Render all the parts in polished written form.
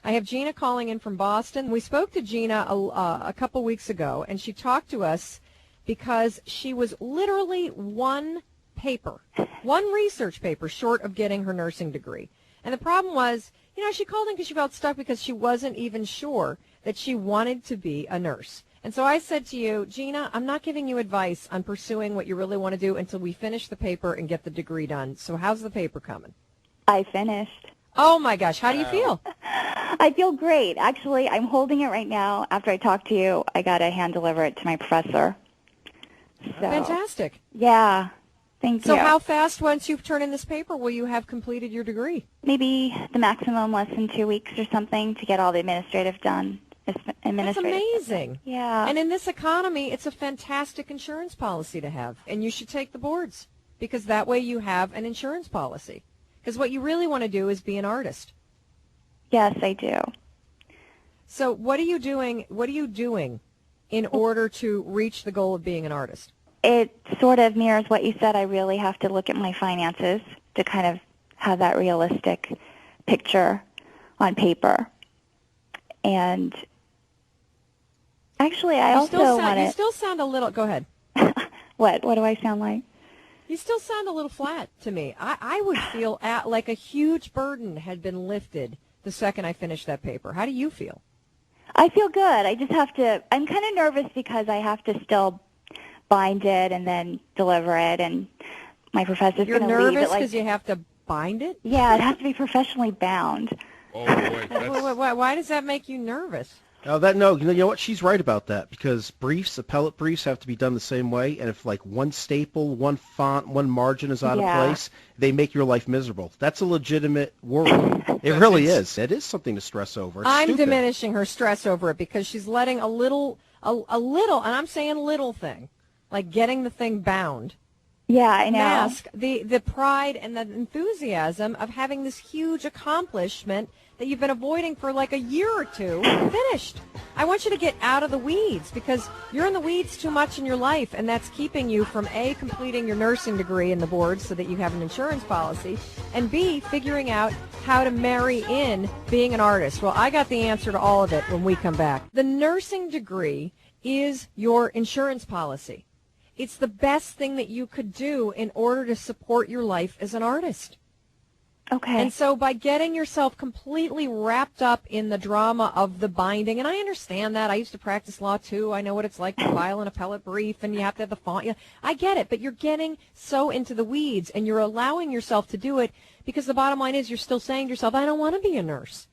I have Gina calling in from Boston. We spoke to Gina a couple weeks ago, and she talked to us because she was literally one research paper short of getting her nursing degree. And the problem was, she called in because she felt stuck because she wasn't even sure that she wanted to be a nurse. And so I said to you, Gina, I'm not giving you advice on pursuing what you really want to do until we finish the paper and get the degree done. So how's the paper coming? I finished. Oh, my gosh. How do you feel? I feel great. Actually, I'm holding it right now. After I talked to you, I got to hand deliver it to my professor. So, fantastic. Yeah. Thank you. So how fast, once you've turned in this paper, will you have completed your degree? Maybe the maximum less than 2 weeks or something to get all the administrative done. That's amazing. Yeah. And in this economy, it's a fantastic insurance policy to have. And you should take the boards because that way you have an insurance policy. Because what you really want to do is be an artist. Yes, I do. So what are you doing in order to reach the goal of being an artist? It sort of mirrors what you said. I really have to look at my finances to kind of have that realistic picture on paper. And actually, I also want to... You still sound a little... Go ahead. What? What do I sound like? You still sound a little flat to me. I would feel like a huge burden had been lifted the second I finished that paper. How do you feel? I feel good. I just have to... I'm kind of nervous because I have to still bind it and then deliver it, and my professor's going to leave it. You're nervous because you have to bind it? Yeah, it has to be professionally bound. Oh, boy. Why does that make you nervous? You know what? She's right about that because appellate briefs have to be done the same way, and if like one staple, one font, one margin is out of place, they make your life miserable. That's a legitimate worry. It really is. It is something to stress over. It's I'm stupid. diminishing her stress over it because she's letting a little, and I'm saying little thing, like getting the thing bound. Yeah, I know. Mask the pride and the enthusiasm of having this huge accomplishment that you've been avoiding for like a year or two finished. I want you to get out of the weeds because you're in the weeds too much in your life, and that's keeping you from A, completing your nursing degree in the board so that you have an insurance policy, and B, figuring out how to marry in being an artist. Well, I got the answer to all of it when we come back. The nursing degree is your insurance policy. It's the best thing that you could do in order to support your life as an artist. Okay. And so by getting yourself completely wrapped up in the drama of the binding, and I understand that. I used to practice law, too. I know what it's like to file an appellate brief, and you have to have the font. I get it, but you're getting so into the weeds, and you're allowing yourself to do it because the bottom line is you're still saying to yourself, I don't want to be a nurse.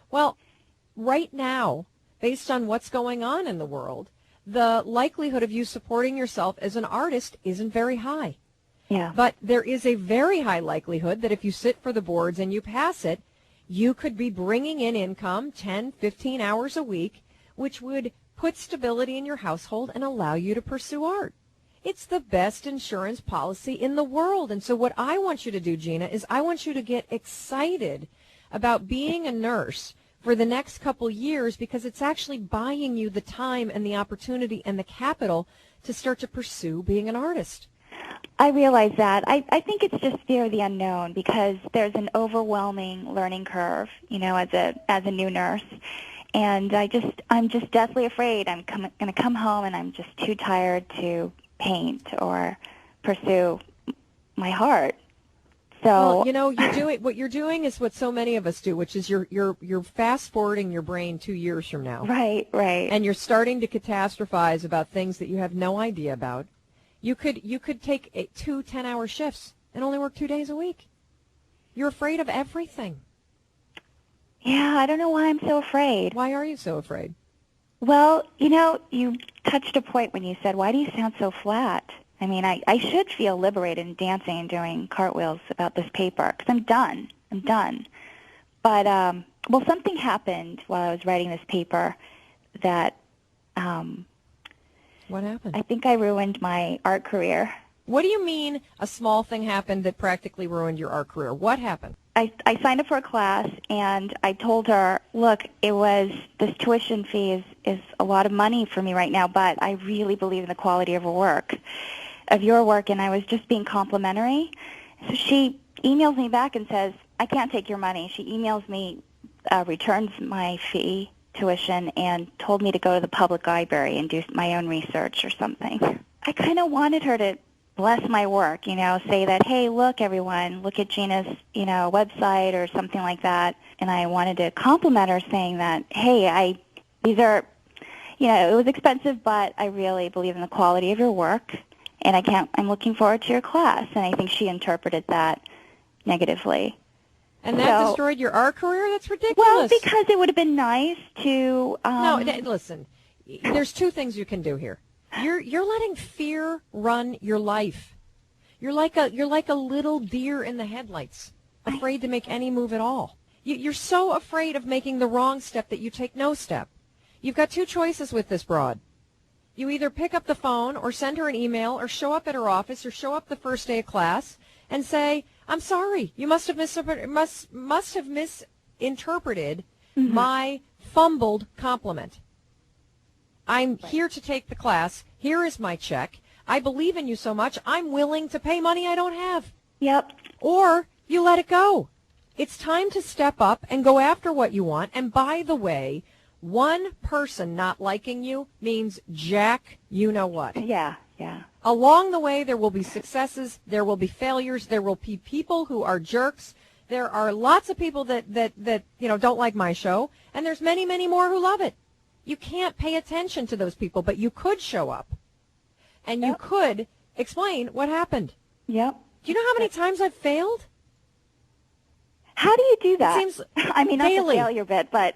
Well, right now, based on what's going on in the world, the likelihood of you supporting yourself as an artist isn't very high. Yeah. But there is a very high likelihood that if you sit for the boards and you pass it, you could be bringing in income 10, 15 hours a week, which would put stability in your household and allow you to pursue art. It's the best insurance policy in the world. And so what I want you to do, Gina, is I want you to get excited about being a nurse for the next couple years because it's actually buying you the time and the opportunity and the capital to start to pursue being an artist. I realize that. I think it's just fear of the unknown because there's an overwhelming learning curve, as a new nurse. And I'm just deathly afraid I'm going to come home and I'm just too tired to paint or pursue my heart. So well, what you're doing is what so many of us do, which is you're fast forwarding your brain 2 years from now. Right. And you're starting to catastrophize about things that you have no idea about. You could take 2 10-hour shifts and only work 2 days a week. You're afraid of everything. Yeah, I don't know why I'm so afraid. Why are you so afraid? Well, you touched a point when you said, why do you sound so flat? I mean, I should feel liberated and dancing and doing cartwheels about this paper because I'm done. But, something happened while I was writing this paper that... What happened? I think I ruined my art career. What do you mean a small thing happened that practically ruined your art career? What happened? I signed up for a class, and I told her, look, this tuition fee is a lot of money for me right now, but I really believe in the quality of your work, and I was just being complimentary. So she emails me back and says, I can't take your money. She emails me returned my fee tuition and told me to go to the public library and do my own research or something. I kind of wanted her to bless my work, say that, hey, look, everyone, look at Gina's, website or something like that. And I wanted to compliment her saying that, hey, these are, it was expensive, but I really believe in the quality of your work, and I'm looking forward to your class. And I think she interpreted that negatively. And that destroyed your art career? That's ridiculous. Well, because it would have been nice to... No, listen, there's two things you can do here. You're letting fear run your life. You're like a little deer in the headlights, afraid to make any move at all. You're so afraid of making the wrong step that you take no step. You've got two choices with this broad. You either pick up the phone or send her an email or show up at her office or show up the first day of class and say, I'm sorry, you must have misinterpreted my fumbled compliment. I'm here to take the class. Here is my check. I believe in you so much, I'm willing to pay money I don't have. Yep. Or you let it go. It's time to step up and go after what you want. And by the way, one person not liking you means jack, you know what. Yeah. Along the way, there will be successes, there will be failures, there will be people who are jerks. There are lots of people that don't like my show, and there's many, many more who love it. You can't pay attention to those people, but you could show up, and you could explain what happened. Yep. Do you know how many times I've failed? How do you do that? It seems not the failure bit, but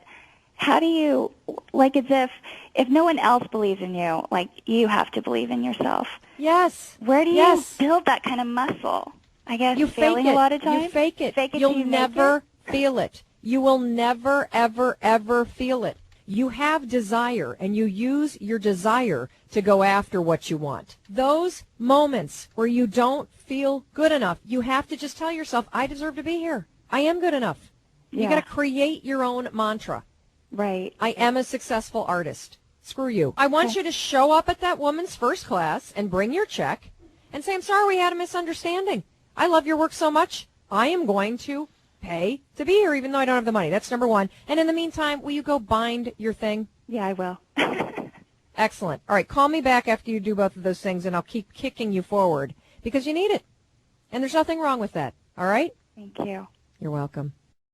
how do you, as if no one else believes in you, you have to believe in yourself. Yes. Where do you build that kind of muscle? I guess you failing fake it. A lot of times. You fake it. You'll never feel it. You will never, ever, ever feel it. You have desire, and you use your desire to go after what you want. Those moments where you don't feel good enough, you have to just tell yourself, I deserve to be here. I am good enough. You got to create your own mantra. Right. I am a successful artist. Screw you. I want you to show up at that woman's first class and bring your check and say, I'm sorry we had a misunderstanding. I love your work so much. I am going to pay to be here even though I don't have the money. That's number one. And in the meantime, will you go bind your thing? Yeah, I will. Excellent. All right, call me back after you do both of those things, and I'll keep kicking you forward because you need it. And there's nothing wrong with that. All right? Thank you. You're welcome.